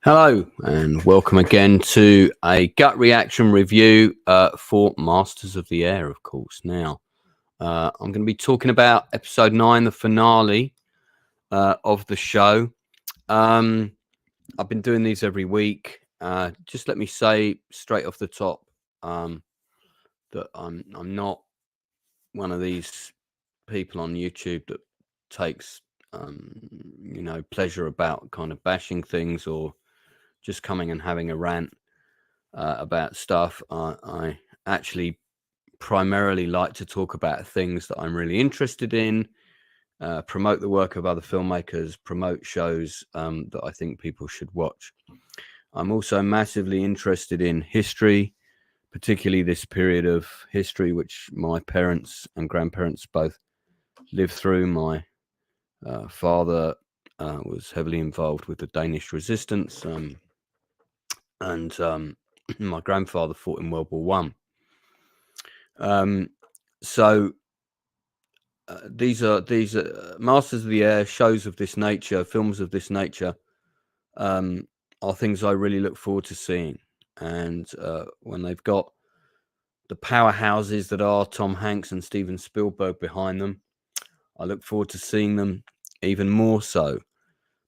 Hello and welcome again to a gut reaction review for Masters of the Air, of course. Now, I'm going to be talking about episode 9, the finale of the show. I've been doing these every week. Just let me say straight off the top that I'm not one of these people on YouTube that takes pleasure about kind of bashing things or just coming and having a rant about stuff. I actually primarily like to talk about things that I'm really interested in, promote the work of other filmmakers, promote shows that I think people should watch. I'm also massively interested in history, particularly this period of history which my parents and grandparents both lived through. My father was heavily involved with the Danish resistance, and my grandfather fought in World War One. So these are Masters of the Air, shows of this nature, films of this nature, are things I really look forward to seeing. And when they've got the powerhouses that are Tom Hanks and Steven Spielberg behind them, I look forward to seeing them even more so.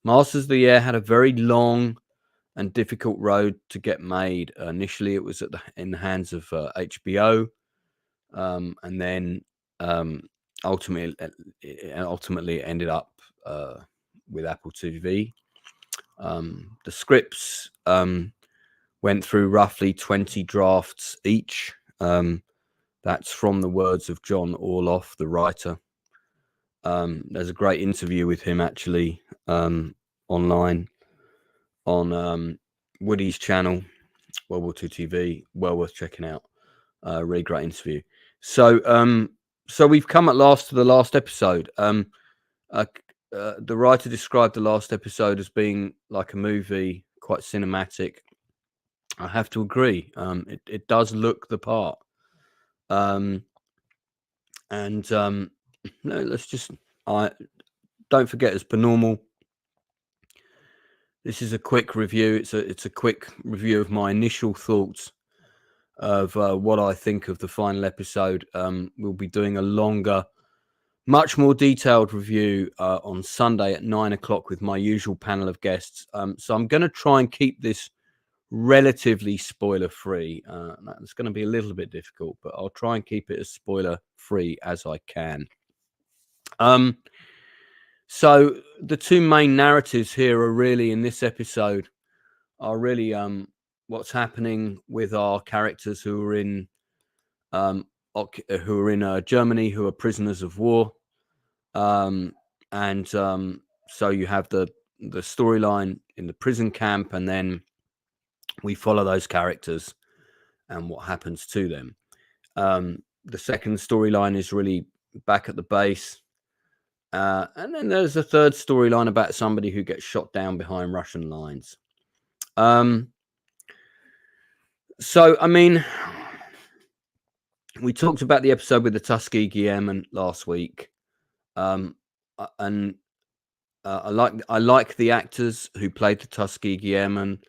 Masters of the Air had a very long and difficult road to get made. Initially, it was in the hands of HBO, and then ultimately it ended up with Apple TV. The scripts went through roughly 20 drafts each. That's from the words of John Orloff, the writer. There's a great interview with him actually online on Woody's channel, World War II TV. Well worth checking out. Really great interview. So we've come at last to the last episode. The writer described the last episode as being like a movie, quite cinematic. I have to agree. It does look the part. No, let's just. Don't forget, as per normal, this is a quick review. It's a quick review of my initial thoughts of what I think of the final episode. We'll be doing a longer, much more detailed review on Sunday at 9 o'clock with my usual panel of guests. So I'm going to try and keep this relatively spoiler free. That's going to be a little bit difficult, but I'll try and keep it as spoiler free as I can. So the two main narratives here are really in this episode are really what's happening with our characters who are in Germany, who are prisoners of war, so you have the storyline in the prison camp, and then we follow those characters and what happens to them. The second storyline is really back at the base, and then there's a third storyline about somebody who gets shot down behind Russian lines. So I mean, we talked about the episode with the Tuskegee Airmen last week, and I like the actors who played the Tuskegee Airmen.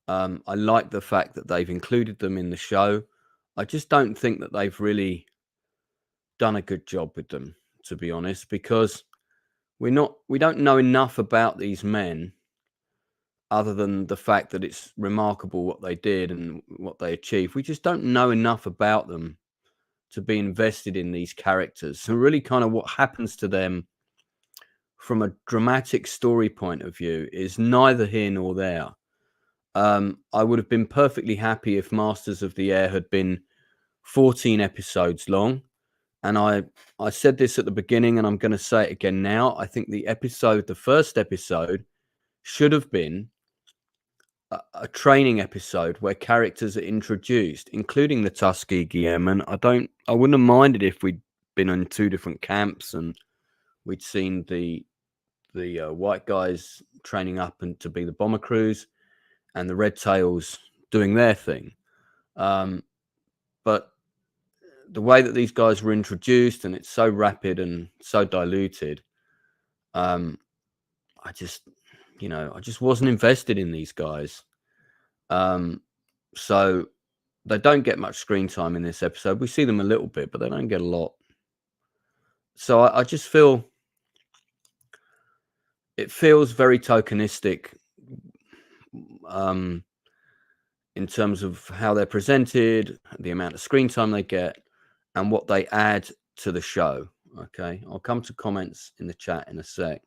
I like the fact that they've included them in the show. I just don't think that they've really done a good job with them, to be honest, because we don't know enough about these men other than the fact that it's remarkable what they did and what they achieved. We just don't know enough about them to be invested in these characters. So really kind of what happens to them from a dramatic story point of view is neither here nor there. I would have been perfectly happy if Masters of the Air had been 14 episodes long. And I said this at the beginning, and I'm going to say it again now. I think the first episode should have been a training episode where characters are introduced, including the Tuskegee Airmen. I wouldn't have minded if we'd been in two different camps and we'd seen the white guys training up and to be the bomber crews, and the Red Tails doing their thing. But the way that these guys were introduced, and it's so rapid and so diluted, I just I just wasn't invested in these guys. So they don't get much screen time in this episode. We see them a little bit, but they don't get a lot. So I just feel it feels very tokenistic in terms of how they're presented, the amount of screen time they get, and what they add to the show. Okay, I'll come to comments in the chat in a sec.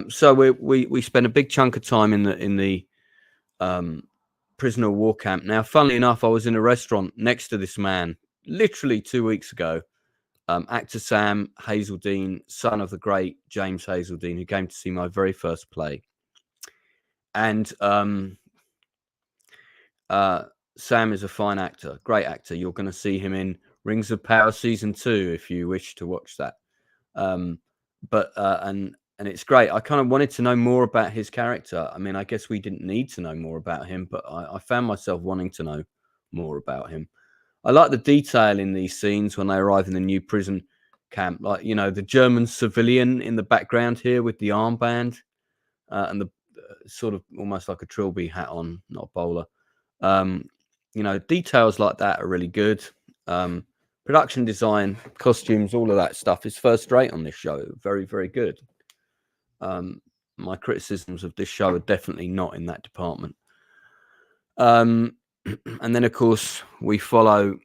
So we spend a big chunk of time in the prisoner of war camp. Now, funnily enough, I was in a restaurant next to this man literally 2 weeks ago. Actor Sam Hazeldine, son of the great James Hazeldine, who came to see my very first play. And Sam is a fine actor, great actor. You're going to see him in Rings of Power Season 2 if you wish to watch that. And it's great. I kind of wanted to know more about his character. I mean, I guess we didn't need to know more about him, but I found myself wanting to know more about him. I like the detail in these scenes when they arrive in the new prison camp, like, the German civilian in the background here with the armband and the sort of almost like a trilby hat on, not a bowler. Details like that are really good. Production design, costumes, all of that stuff is first rate on this show. Very, very good. My criticisms of this show are definitely not in that department. And then, of course, we follow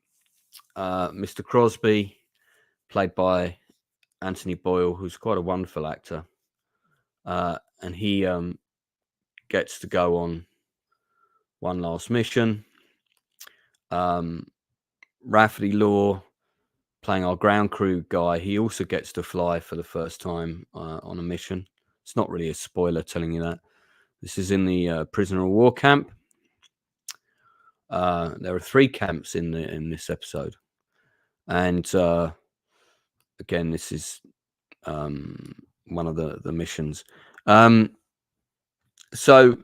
Mr. Crosby, played by Anthony Boyle, who's quite a wonderful actor. And he gets to go on one last mission. Rafferty Law, playing our ground crew guy, he also gets to fly for the first time on a mission. It's not really a spoiler telling you that. This is in the prisoner of war camp. There are 3 camps in this episode, and again, this is one of the missions. So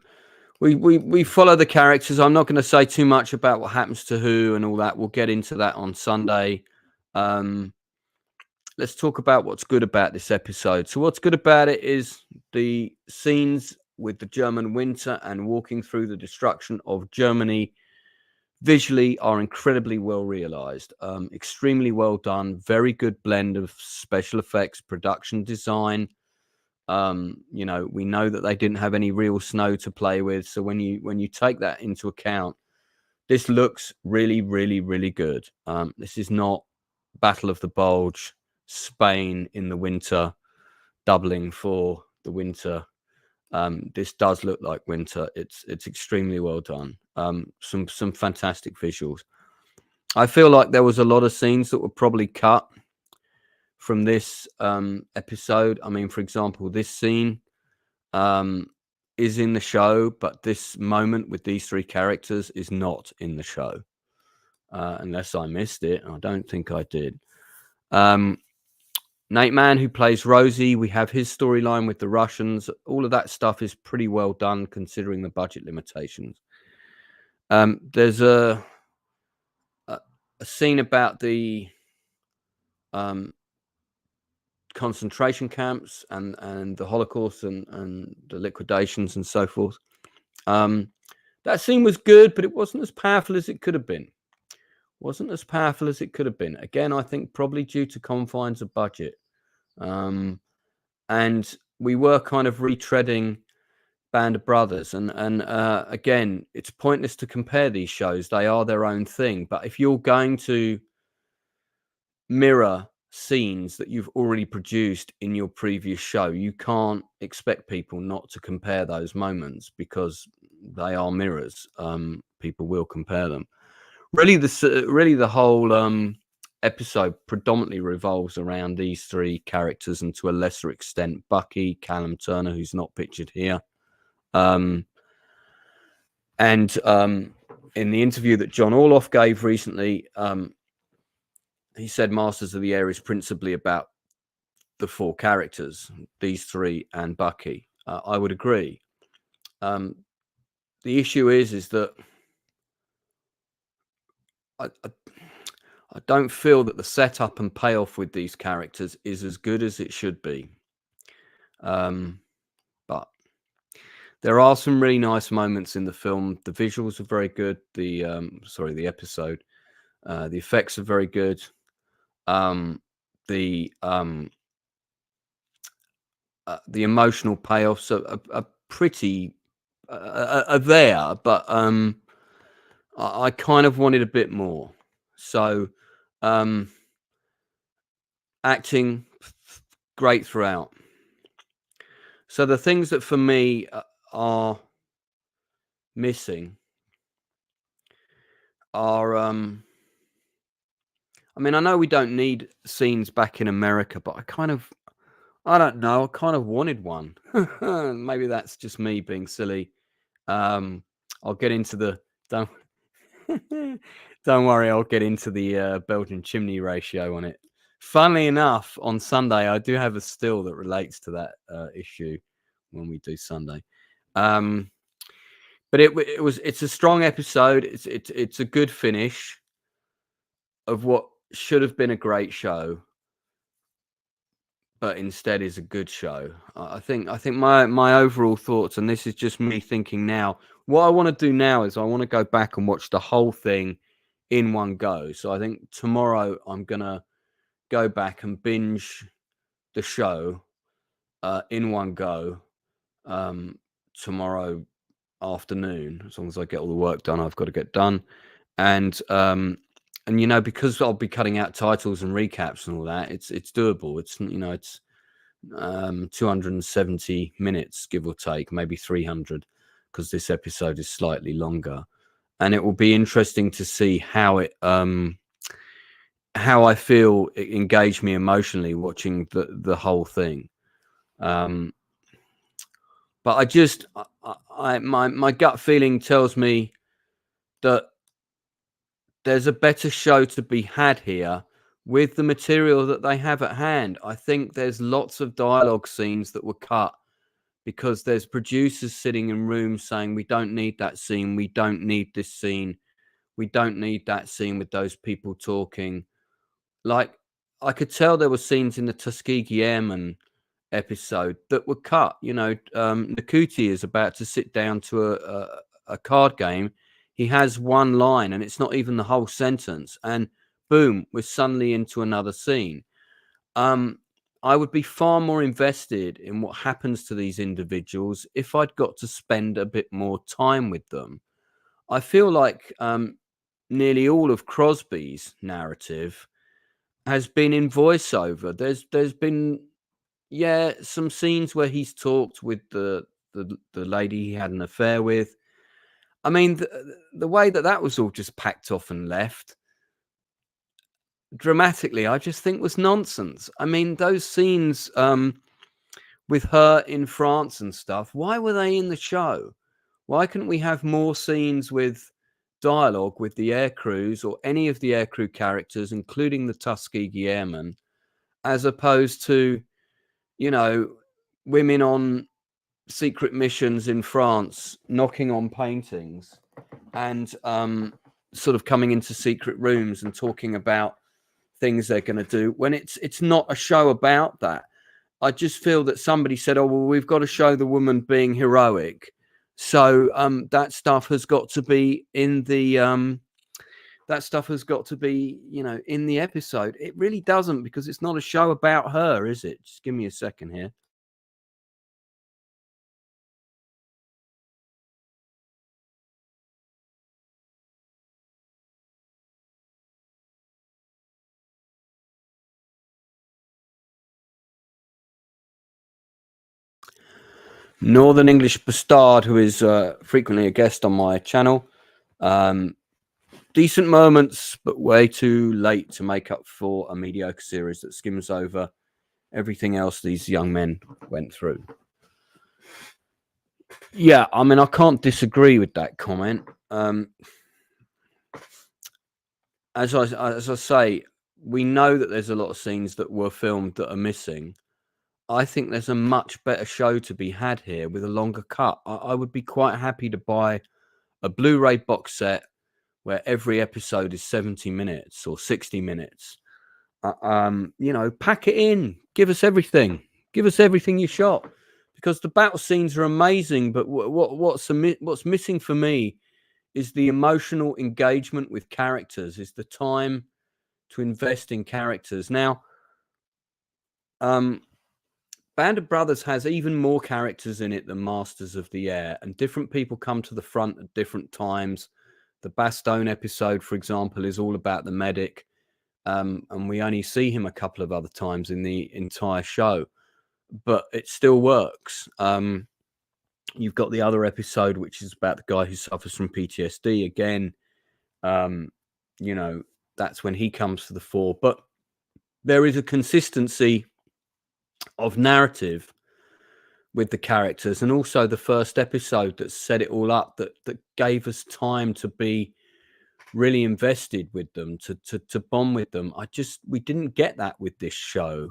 we follow the characters. I'm not going to say too much about what happens to who and all that. We'll get into that on Sunday. Let's talk about what's good about this episode. So what's good about it is the scenes with the German winter and walking through the destruction of Germany visually are incredibly well realized, extremely well done, very good blend of special effects, production design. We know that they didn't have any real snow to play with. So when you take that into account, this looks really, really, really good. This is not Battle of the Bulge, Spain in the winter, doubling for the winter. This does look like winter. It's extremely well done. Some fantastic visuals. I feel like there was a lot of scenes that were probably cut from this episode. I mean, for example, this scene is in the show, but this moment with these 3 characters is not in the show, unless I missed it. I don't think I did. Nate Mann, who plays Rosie, we have his storyline with the Russians. All of that stuff is pretty well done considering the budget limitations. There's a scene about the concentration camps and the Holocaust and the liquidations and so forth. That scene was good, but it wasn't as powerful as it could have been. Again, I think probably due to confines of budget. And we were kind of retreading Band of Brothers. And again, it's pointless to compare these shows. They are their own thing. But if you're going to mirror scenes that you've already produced in your previous show, you can't expect people not to compare those moments because they are mirrors. People will compare them. Really, the whole episode predominantly revolves around these 3 characters, and to a lesser extent, Bucky, Callum Turner, who's not pictured here. And in the interview that John Orloff gave recently, he said Masters of the Air is principally about the 4 characters, these 3 and Bucky. I would agree. The issue is that I don't feel that the setup and payoff with these characters is as good as it should be. But There are some really nice moments in the film. The visuals are very good. The episode. The effects are very good. The emotional payoffs are pretty are there, but I kind of wanted a bit more. So, acting great throughout. So the things that for me are missing are I mean, I know we don't need scenes back in America, but I don't know, I kind of wanted one. Maybe that's just me being silly. I'll get into the don't don't worry, I'll get into the Belgian chimney ratio on it. Funnily enough, on Sunday I do have a still that relates to that issue when we do Sunday. But it's a strong episode. It's a good finish of what should have been a great show, but instead is a good show. I think my overall thoughts, and this is just me thinking now, what I want to do now is I want to go back and watch the whole thing in one go. So I think tomorrow I'm gonna go back and binge the show in one go tomorrow afternoon. As long as I get all the work done I've got to get done. And you know, because I'll be cutting out titles and recaps and all that, it's doable. It's, you know, it's 270 minutes, give or take, maybe 300, because this episode is slightly longer. And it will be interesting to see how it how I feel it engaged me emotionally watching the whole thing. But I just my gut feeling tells me that there's a better show to be had here with the material that they have at hand. I think there's lots of dialogue scenes that were cut because there's producers sitting in rooms saying, we don't need that scene. We don't need this scene. We don't need that scene with those people talking. Like, I could tell there were scenes in the Tuskegee Airmen episode that were cut. You know, Nakuti is about to sit down to a card game. He has one line and it's not even the whole sentence, and boom, we're suddenly into another scene. I would be far more invested in what happens to these individuals if I'd got to spend a bit more time with them. I feel like nearly all of Crosby's narrative has been in voiceover. There's been some scenes where he's talked with the lady he had an affair with. I mean, the way that was all just packed off and left dramatically, I just think was nonsense. I mean, those scenes with her in France and stuff, why were they in the show? Why couldn't we have more scenes with dialogue with the air crews or any of the aircrew characters, including the Tuskegee Airmen, as opposed to, you know, women on secret missions in France knocking on paintings and sort of coming into secret rooms and talking about things they're going to do when it's not a show about that. I just feel that somebody said, oh, well, we've got to show the woman being heroic. So that stuff has got to be in the you know, in the episode. It really doesn't, because it's not a show about her, is it? Just give me a second here. Northern English Bastard, who is frequently a guest on my channel. Decent moments, but way too late to make up for a mediocre series that skims over everything else these young men went through. Yeah, I mean, I can't disagree with that comment. As I say, we know that there's a lot of scenes that were filmed that are missing. I think there's a much better show to be had here with a longer cut. I would be quite happy to buy a Blu-ray box set where every episode is 70 minutes or 60 minutes. You know, pack it in. Give us everything. Give us everything you shot. because the battle scenes are amazing, but what's missing for me is the emotional engagement with characters, is the time to invest in characters. Now, Band of Brothers has even more characters in it than Masters of the Air, and different people come to the front at different times. The Bastogne episode, for example, is all about the medic, and we only see him a couple of other times in the entire show, but it still works. You've got the other episode, which is about the guy who suffers from PTSD. Again, you know, that's when he comes to the fore. But there is a consistency of narrative with the characters, and also the first episode that set it all up, that gave us time to be really invested with them, to bond with them. We didn't get that with this show,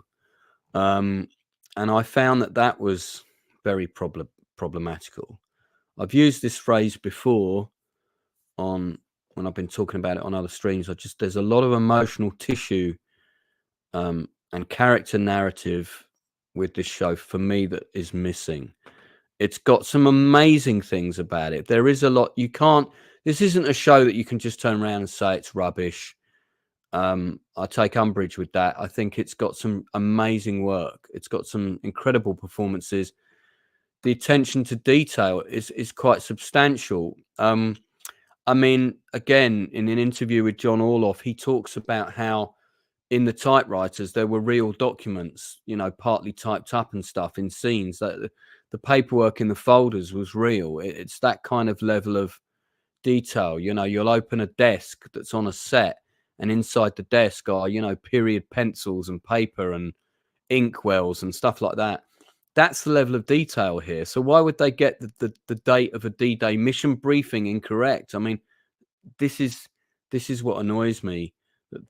and I found that was very problematical. I've used this phrase before when I've been talking about it on other streams. There's a lot of emotional tissue and character narrative with this show for me that is missing. It's got some amazing things about it. There is a lot this isn't a show that you can just turn around and say it's rubbish. I take umbrage with that. I think it's got some amazing work. It's got some incredible performances. The attention to detail is quite substantial. I mean, again, in an interview with John Orloff, he talks about how in the typewriters there were real documents, partly typed up and stuff in scenes. That the paperwork in the folders was real. It's that kind of level of detail. You'll open a desk that's on a set, and inside the desk are, period pencils and paper and ink wells and stuff like that. That's the level of detail here. So why would they get the date of a D-Day mission briefing incorrect? I mean, this is what annoys me,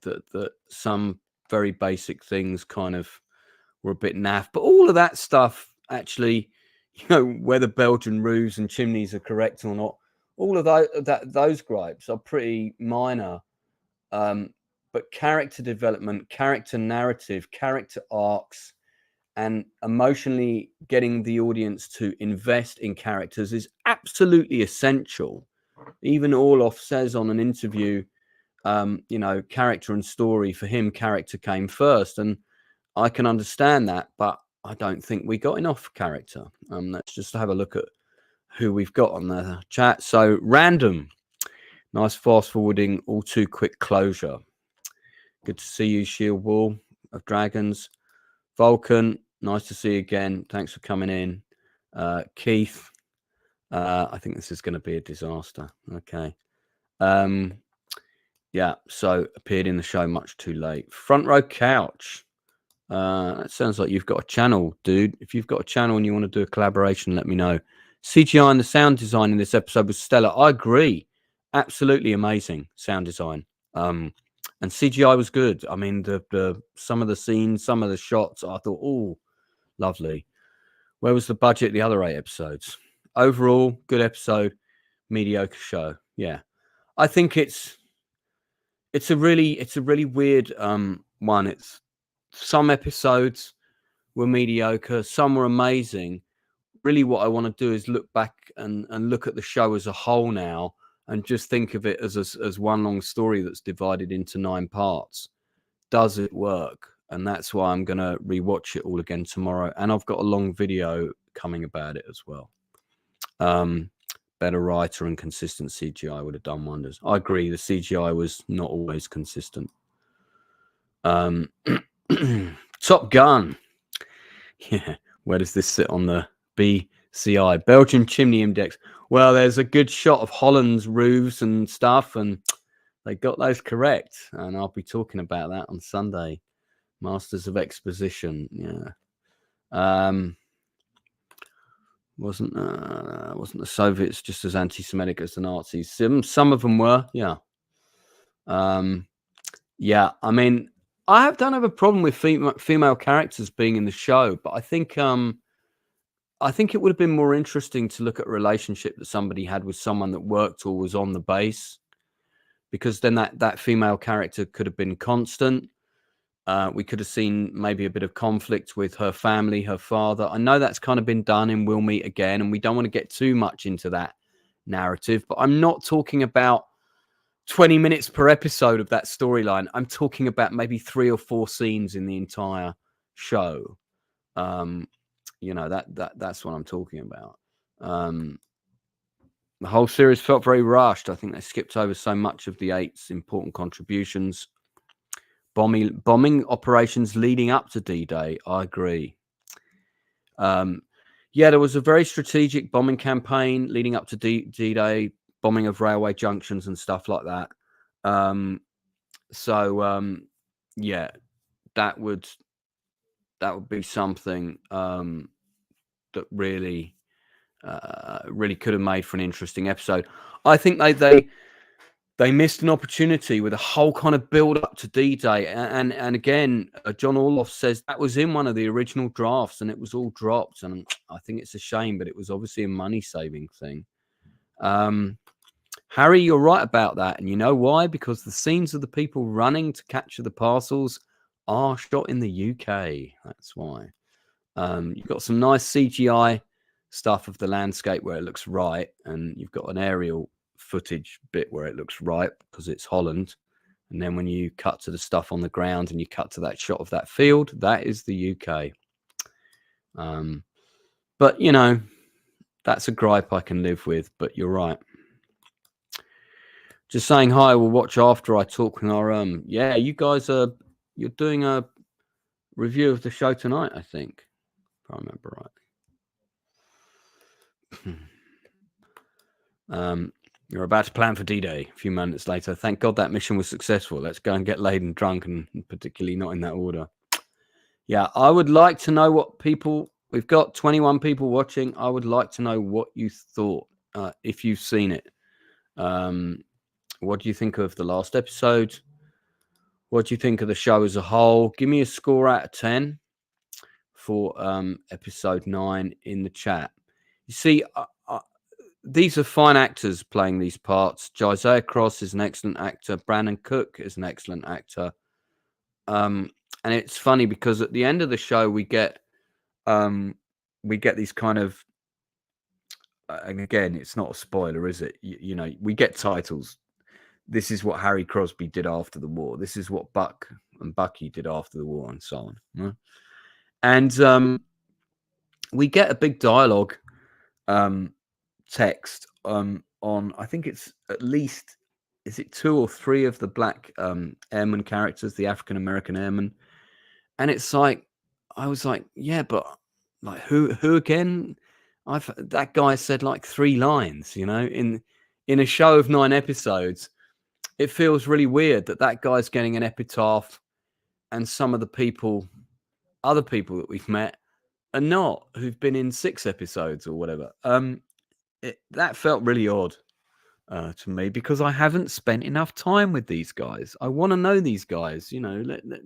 that some very basic things kind of were a bit naff. But all of that stuff, actually, whether Belgian roofs and chimneys are correct or not, all of those gripes are pretty minor. But character development, character narrative, character arcs, and emotionally getting the audience to invest in characters is absolutely essential. Even Orloff says on an interview, character and story, for him, character came first. And I can understand that, but I don't think we got enough character. Let's just have a look at who we've got on the chat. So, Random, nice fast forwarding, all too quick closure. Good to see you, Shield Wall of Dragons. Vulcan, nice to see you again. Thanks for coming in. Keith, I think this is going to be a disaster. Okay. Yeah, so appeared in the show much too late. Front Row Couch. That sounds like you've got a channel, dude. If you've got a channel and you want to do a collaboration, let me know. CGI and the sound design in this episode was stellar. I agree. Absolutely amazing sound design. And CGI was good. I mean, the some of the scenes, some of the shots, I thought, oh, lovely. Where was the budget? The other 8 episodes. Overall, good episode. Mediocre show. Yeah, I think it's a really weird one. It's some episodes were mediocre, some were amazing. Really, what I want to do is look back and look at the show as a whole now, and just think of it as one long story that's divided into 9 parts. Does it work? And that's why I'm going to rewatch it all again tomorrow. And I've got a long video coming about it as well. Better writer and consistent CGI would have done wonders. I agree. The CGI was not always consistent. Top Gun. Yeah. Where does this sit on the BCI? Belgian Chimney Index. Well, there's a good shot of Holland's roofs and stuff, and they got those correct. And I'll be talking about that on Sunday. Masters of Exposition. Yeah. Wasn't the Soviets just as anti-Semitic as the Nazis? Some of them were, yeah. Yeah, I mean, I don't have a problem with female characters being in the show, but I think it would have been more interesting to look at a relationship that somebody had with someone that worked or was on the base, because then that female character could have been constant. We could have seen maybe a bit of conflict with her family, her father. I know that's kind of been done in We'll Meet Again, and we don't want to get too much into that narrative, but I'm not talking about 20 minutes per episode of that storyline. I'm talking about maybe 3 or 4 scenes in the entire show. That's what I'm talking about. The whole series felt very rushed. I think they skipped over so much of the 8's important contributions. Bombing operations leading up to D-Day. I agree. There was a very strategic bombing campaign leading up to D-Day, bombing of railway junctions and stuff like that. That would be something that really could have made for an interesting episode. I think they missed an opportunity with a whole kind of build up to D-Day, and again, John Orloff says that was in one of the original drafts, and it was all dropped. And I think it's a shame, but it was obviously a money saving thing. Harry, you're right about that, and you know why? Because the scenes of the people running to capture the parcels are shot in the UK. That's why. You've got some nice CGI stuff of the landscape where it looks right, and you've got an aerial footage bit where it looks right because it's Holland. And then when you cut to the stuff on the ground and you cut to that shot of that field, that is the UK. But that's a gripe I can live with, but you're right. Just saying hi, we'll watch after I talk with our you guys you're doing a review of the show tonight, I think, if I remember right. You're about to plan for D-Day a few moments later. Thank God that mission was successful. Let's go and get laid and drunk, and particularly not in that order. Yeah, I would like to know what people... We've got 21 people watching. I would like to know what you thought, if you've seen it. What do you think of the last episode? What do you think of the show as a whole? Give me a score out of 10 for episode 9 in the chat. You see, these are fine actors playing these parts. Isaiah Cross is an excellent actor. Brandon Cook is an excellent actor. And it's funny because at the end of the show, we get these kind of, and again, it's not a spoiler, is it? We get titles. This is what Harry Crosby did after the war. This is what Buck and Bucky did after the war, and so on. Right? And we get a big dialogue text on, I think it's at least, is it 2 or 3 of the black airman characters, the African American airmen? And it's like, I was like, yeah, but like who again? That guy said like 3 lines, in a show of 9 episodes. It feels really weird that guy's getting an epitaph, and some of the other people that we've met are not, who've been in 6 episodes or whatever. That felt really odd to me, because I haven't spent enough time with these guys. I want to know these guys.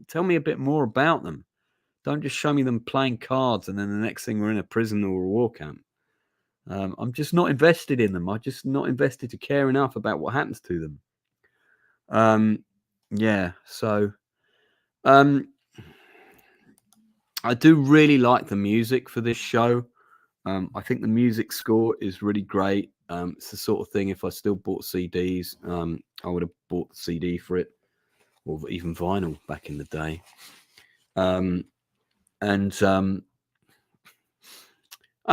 Tell me a bit more about them. Don't just show me them playing cards and then the next thing we're in a prison or a war camp. I'm just not invested in them. I'm just not invested to care enough about what happens to them. So I do really like the music for this show. I think the music score is really great. It's the sort of thing, if I still bought CDs, I would have bought the CD for it, or even vinyl back in the day. I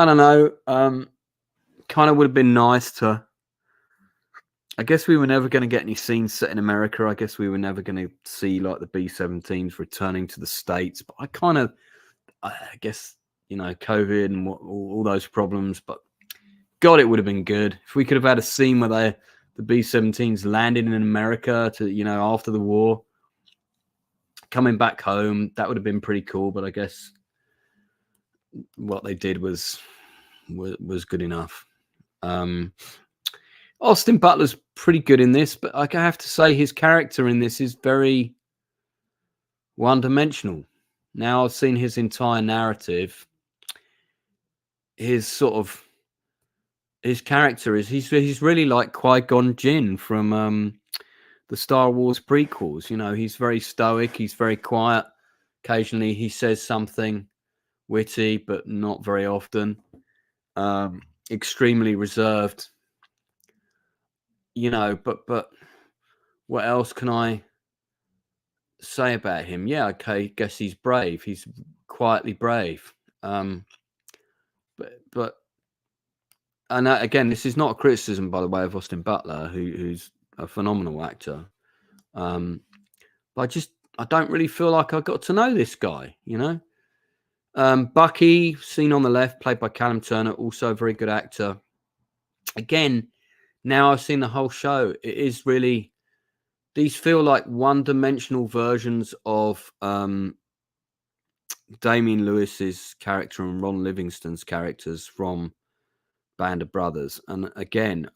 don't know, kind of would have been nice to... I guess we were never going to get any scenes set in America. I guess we were never going to see like the B-17s returning to the States. But I guess, COVID and all those problems. But God, it would have been good if we could have had a scene where the B-17s landed in America after the war, coming back home. That would have been pretty cool. But I guess what they did was good enough. Austin Butler's pretty good in this, but I have to say his character in this is very one-dimensional. Now I've seen his entire narrative. His character is he's really like Qui-Gon Jinn from the Star Wars prequels. He's very stoic. He's very quiet. Occasionally he says something witty, but not very often. Extremely reserved, but what else can I say about him? Yeah, okay, guess he's brave. He's quietly brave. But and again, this is not a criticism, by the way, of Austin Butler, who's a phenomenal actor. But I don't really feel like I got to know this guy, Bucky, seen on the left, played by Callum Turner, also a very good actor. Again, now I've seen the whole show. It is really, these feel like one-dimensional versions of Damian Lewis's character and Ron Livingston's characters from Band of Brothers. And again,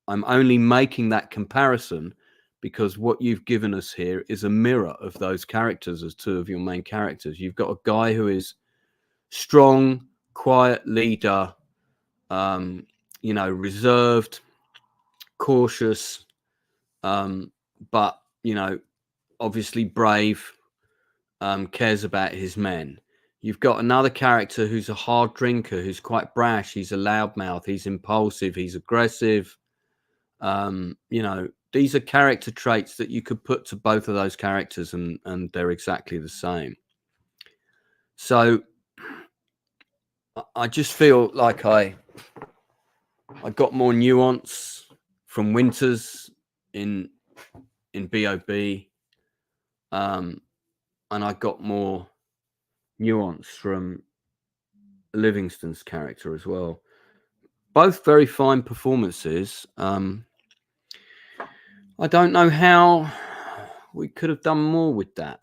I'm only making that comparison because what you've given us here is a mirror of those characters as two of your main characters. You've got a guy who is strong, quiet leader, reserved, cautious, but, obviously brave, cares about his men. You've got another character who's a hard drinker, who's quite brash. He's a loudmouth. He's impulsive. He's aggressive. These are character traits that you could put to both of those characters, and they're exactly the same. So I just feel like I got more nuance from Winters in B.O.B. And I got more nuance from Livingston's character as well. Both very fine performances. I don't know how we could have done more with that.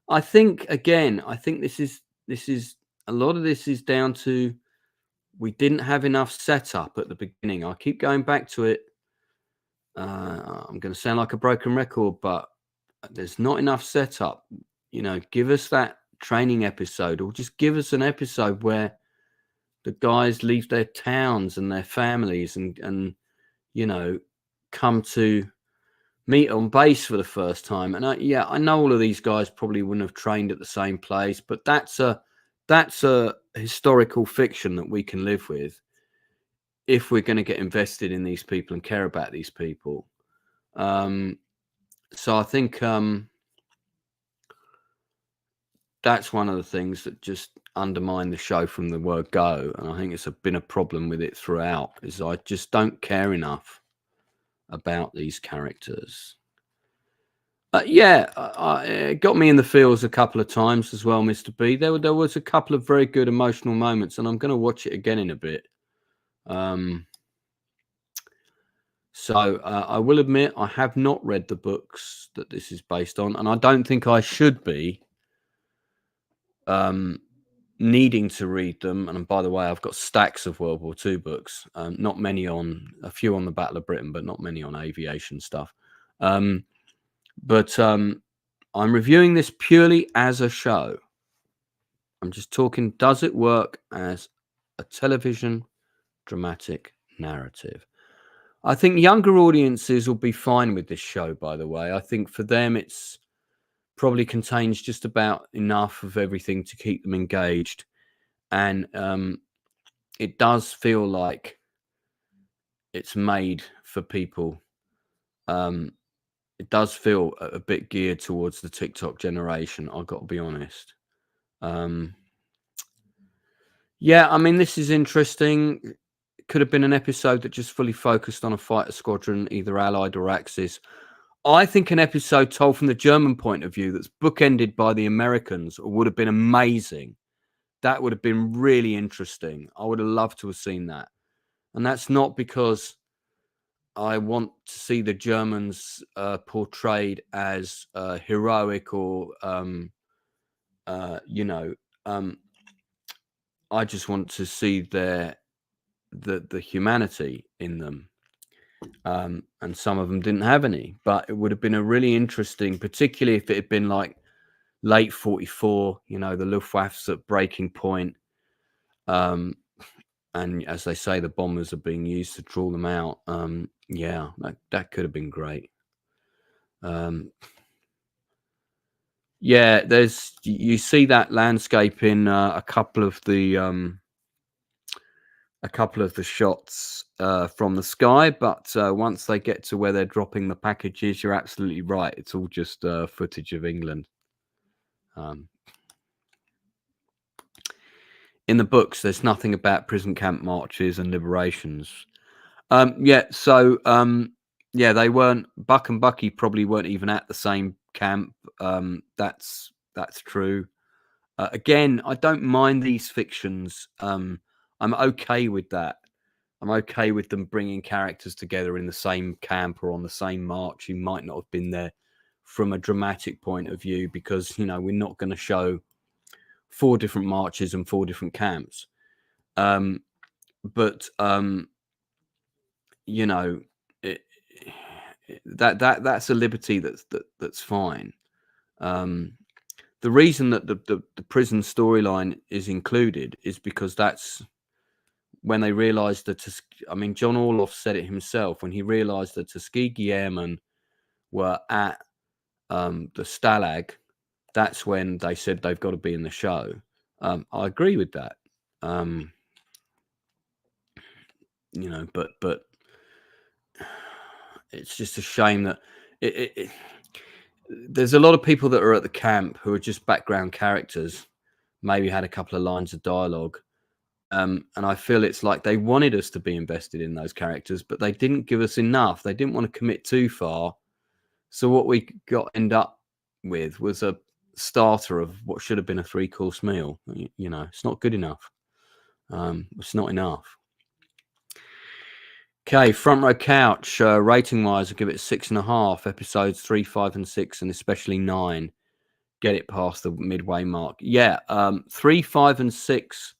I think this is a lot of this is down to we didn't have enough setup at the beginning. I keep going back to it. I'm going to sound like a broken record, but there's not enough setup. Give us that training episode, or just give us an episode where the guys leave their towns and their families and come to meet on base for the first time. And I know all of these guys probably wouldn't have trained at the same place, but that's a historical fiction that we can live with if we're going to get invested in these people and care about these people. So I think that's one of the things that just undermine the show from the word go. And I think it's been a problem with it throughout, is I just don't care enough about these characters. It got me in the feels a couple of times as well, Mr. B. There was a couple of very good emotional moments, and I'm going to watch it again in a bit. So I will admit I have not read the books that this is based on, and I don't think I should be needing to read them. And by the way, I've got stacks of World War II books, a few on the Battle of Britain, but not many on aviation stuff. But I'm reviewing this purely as a show. I'm just talking, does it work as a television dramatic narrative? I think younger audiences will be fine with this show, by the way. I think for them, it's probably contains just about enough of everything to keep them engaged. And it does feel like it's made for people. It does feel a bit geared towards the TikTok generation, I've got to be honest. This is interesting. It could have been an episode that just fully focused on a fighter squadron, either Allied or Axis. I think an episode told from the German point of view that's bookended by the Americans would have been amazing. That would have been really interesting. I would have loved to have seen that. And that's not because I want to see the Germans portrayed as heroic or, I just want to see the humanity in them. And some of them didn't have any, but it would have been a really interesting, particularly if it had been like late 44, the Luftwaffe's at breaking point. And as they say, the bombers are being used to draw them out. That could have been great. Yeah, there's you see that landscape in a couple of the shots from the sky, but once they get to where they're dropping the packages, you're absolutely right. It's all just footage of England. In the books, there's nothing about prison camp marches and liberations. Yeah, so yeah, they weren't. Buck and Bucky probably weren't even at the same camp. That's true. Again, I don't mind these fictions. I'm okay with that. I'm okay with them bringing characters together in the same camp or on the same march who might not have been there from a dramatic point of view, because we're not going to show 4 different marches and 4 different camps. But it, that's a liberty that's fine. The reason that the prison storyline is included is because that's when they realised that. I mean, John Orloff said it himself when he realised that Tuskegee Airmen were at the Stalag. That's when they said they've got to be in the show. I agree with that. But it's just a shame that there's a lot of people that are at the camp who are just background characters, maybe had a couple of lines of dialogue. And I feel it's like they wanted us to be invested in those characters, but they didn't give us enough. They didn't want to commit too far. So what we end up with was a starter of what should have been a 3-course meal. It's not good enough. It's not enough. Okay, Front Row Couch, rating wise, I give it 6.5. Episodes 3, 5, and 6, and especially 9 get it past the midway mark. Yeah, 3, 5, and 6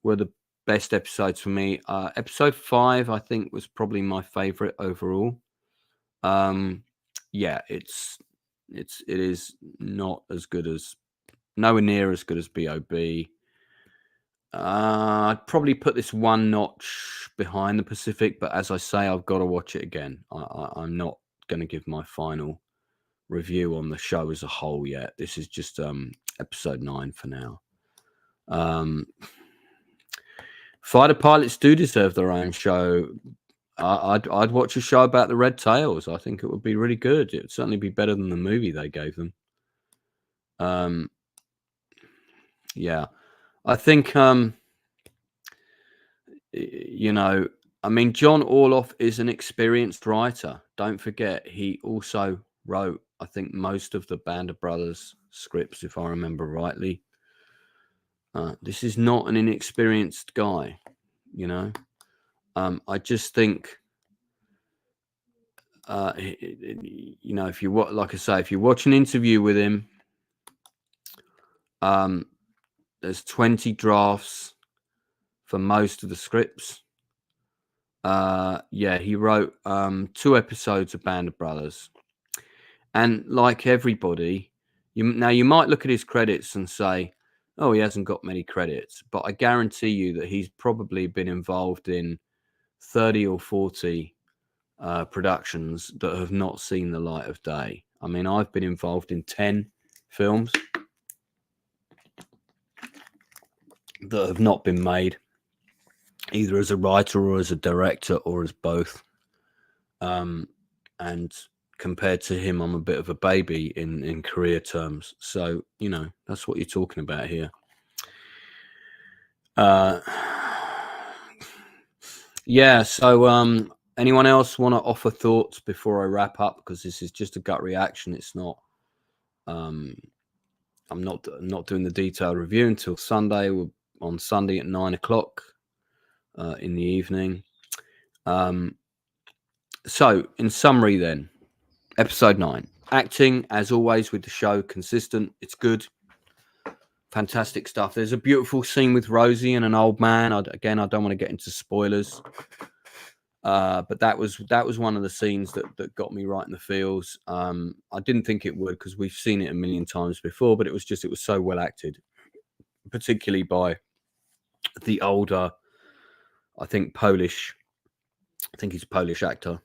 were the best episodes for me. Episode 5, I think, was probably my favorite overall. Yeah, it is not as good as, nowhere near as good as B.O.B. I'd probably put this 1 notch behind the Pacific, but as I say, I've got to watch it again. I'm not going to give my final review on the show as a whole yet. This is just episode 9 for now. Fighter pilots do deserve their own show. I'd watch a show about the Red Tails. I think it would be really good. It would certainly be better than the movie they gave them. Yeah, I think I mean, John Orloff is an experienced writer. Don't forget, he also wrote, I think, most of the Band of Brothers scripts, if I remember rightly. This is not an inexperienced guy, I just think, if you like I say, if you watch an interview with him, there's 20 drafts for most of the scripts. Yeah, he wrote 2 episodes of Band of Brothers, and like everybody, you might look at his credits and say, "Oh, he hasn't got many credits," but I guarantee you that he's probably been involved in 30 or 40 productions that have not seen the light of day. I mean, I've been involved in 10 films that have not been made, either as a writer or as a director or as both. And compared to him, I'm a bit of a baby in career terms. So, that's what you're talking about here. Yeah, so anyone else want to offer thoughts before I wrap up? Because this is just a gut reaction. It's not I'm not doing the detailed review until Sunday. We're on Sunday at 9:00 in the evening. So in summary then, episode 9, acting as always with the show, consistent. It's good. Fantastic stuff. There's a beautiful scene with Rosie and an old man. I don't want to get into spoilers. But that was one of the scenes that got me right in the feels. I didn't think it would, because we've seen it a million times before, but it was so well acted, particularly by the older, I think he's a Polish actor.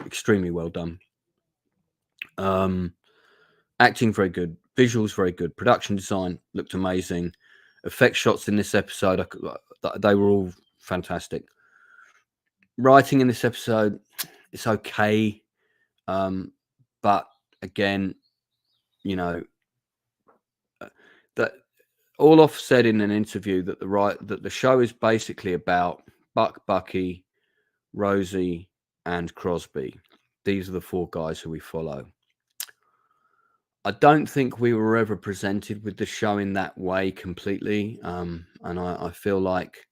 Extremely well done. Acting very good. Visuals very good. Production design looked amazing. Effect shots in this episode, they were all fantastic. Writing in this episode, it's okay, but again, you know, that Orloff said in an interview that the show is basically about Buck, Bucky, Rosie, and Crosby. These are the 4 guys who we follow. I don't think we were ever presented with the show in that way completely, and I feel like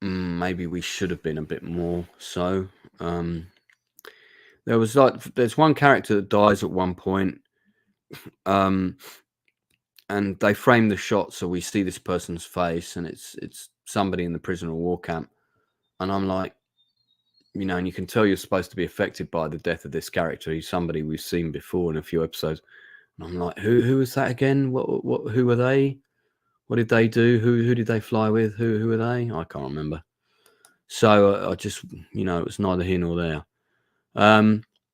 maybe we should have been a bit more so. There's one character that dies at one point, and they frame the shot so we see this person's face, and it's somebody in the prisoner of war camp, and I'm like, and you can tell you're supposed to be affected by the death of this character. He's somebody we've seen before in a few episodes. And I'm like, who was that again? Who were they? What did they do? Who did they fly with? Who are they? I can't remember. So I just, it was neither here nor there.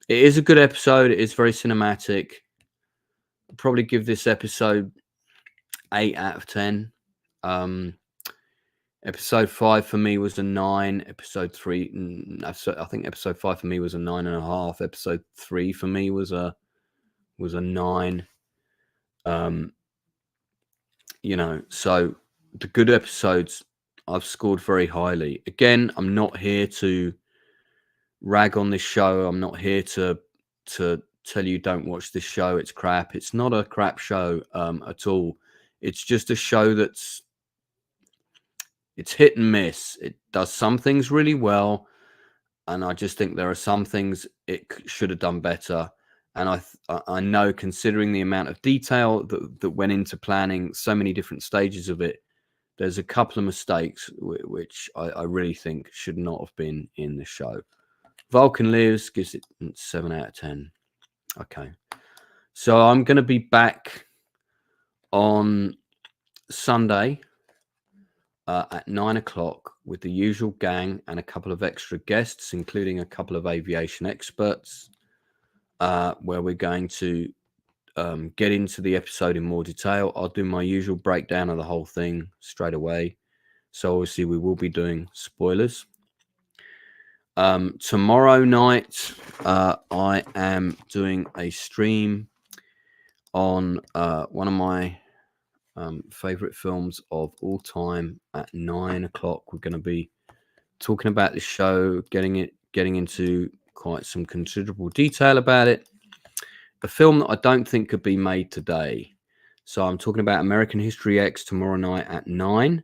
It is a good episode. It is very cinematic. I'll probably give this episode 8 out of 10. Episode 5 for me was a 9. Episode 3, I think episode 5 for me was a 9.5. Episode 3 for me was a 9. So the good episodes I've scored very highly. Again, I'm not here to rag on this show. I'm not here to tell you don't watch this show. It's crap. It's not a crap show at all. It's just a show it's hit and miss. It does some things really well, and I just think there are some things it should have done better. And I know, considering the amount of detail that went into planning so many different stages of it, there's a couple of mistakes which I really think should not have been in the show. Vulcan Lives gives it 7 out of 10. Okay. So I'm going to be back on Sunday at 9 o'clock with the usual gang and a couple of extra guests, including a couple of aviation experts, where we're going to get into the episode in more detail. I'll do my usual breakdown of the whole thing straight away. So obviously we will be doing spoilers. Tomorrow night, I am doing a stream on one of my favorite films of all time at 9 o'clock. We're going to be talking about the show, getting into quite some considerable detail about it. A film that I don't think could be made today. So I'm talking about American History X tomorrow night at 9.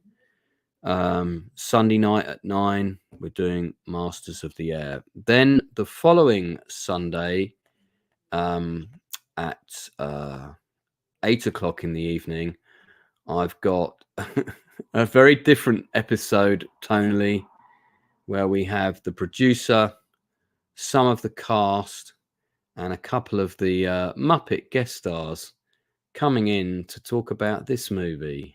Sunday night at 9, we're doing Masters of the Air. Then the following Sunday at 8 o'clock in the evening, I've got a very different episode tonally, where we have the producer, some of the cast, and a couple of the Muppet guest stars coming in to talk about this movie.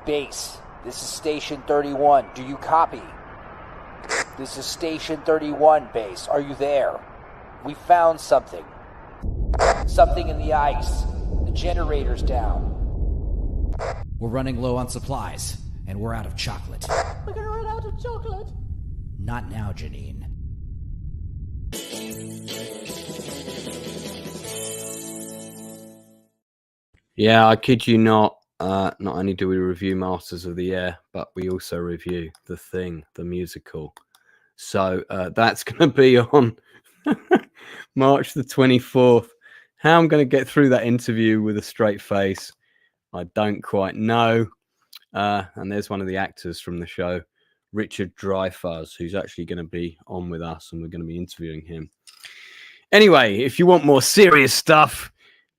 Base, this is Station 31. Do you copy? This is Station 31, Base. Are you there? We found something. Something in the ice. The generator's down. We're running low on supplies, and we're out of chocolate. We're gonna run out of chocolate. Not now, Janine. Yeah, I kid you not. Not only do we review Masters of the Air, but we also review The Thing, the musical. So that's going to be on March the 24th. How I'm going to get through that interview with a straight face, I don't quite know. And there's one of the actors from the show, Richard Dreyfuss, who's actually going to be on with us, and we're going to be interviewing him. Anyway, if you want more serious stuff,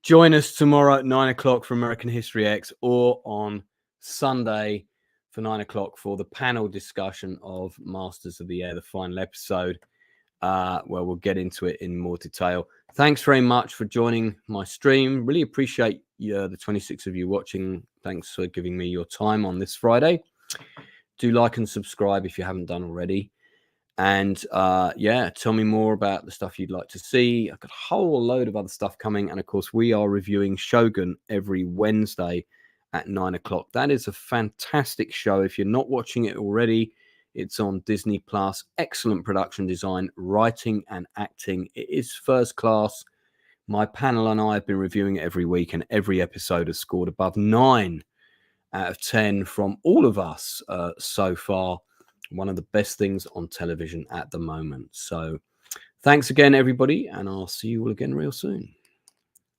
join us tomorrow at 9 o'clock for American History X, or on Sunday for 9 o'clock for the panel discussion of Masters of the Air, the final episode, where we'll get into it in more detail. Thanks very much for joining my stream. Really appreciate the 26 of you watching. Thanks for giving me your time on this Friday. Do like and subscribe if you haven't done already. And yeah, tell me more about the stuff you'd like to see. I've got a whole load of other stuff coming. And of course, we are reviewing Shogun every Wednesday at 9 o'clock. That is a fantastic show. If you're not watching it already, it's on Disney Plus. Excellent production design, writing and acting. It is first class. My panel and I have been reviewing it every week, and every episode has scored above 9 out of 10 from all of us so far. One of the best things on television at the moment. So thanks again, everybody, and I'll see you all again real soon.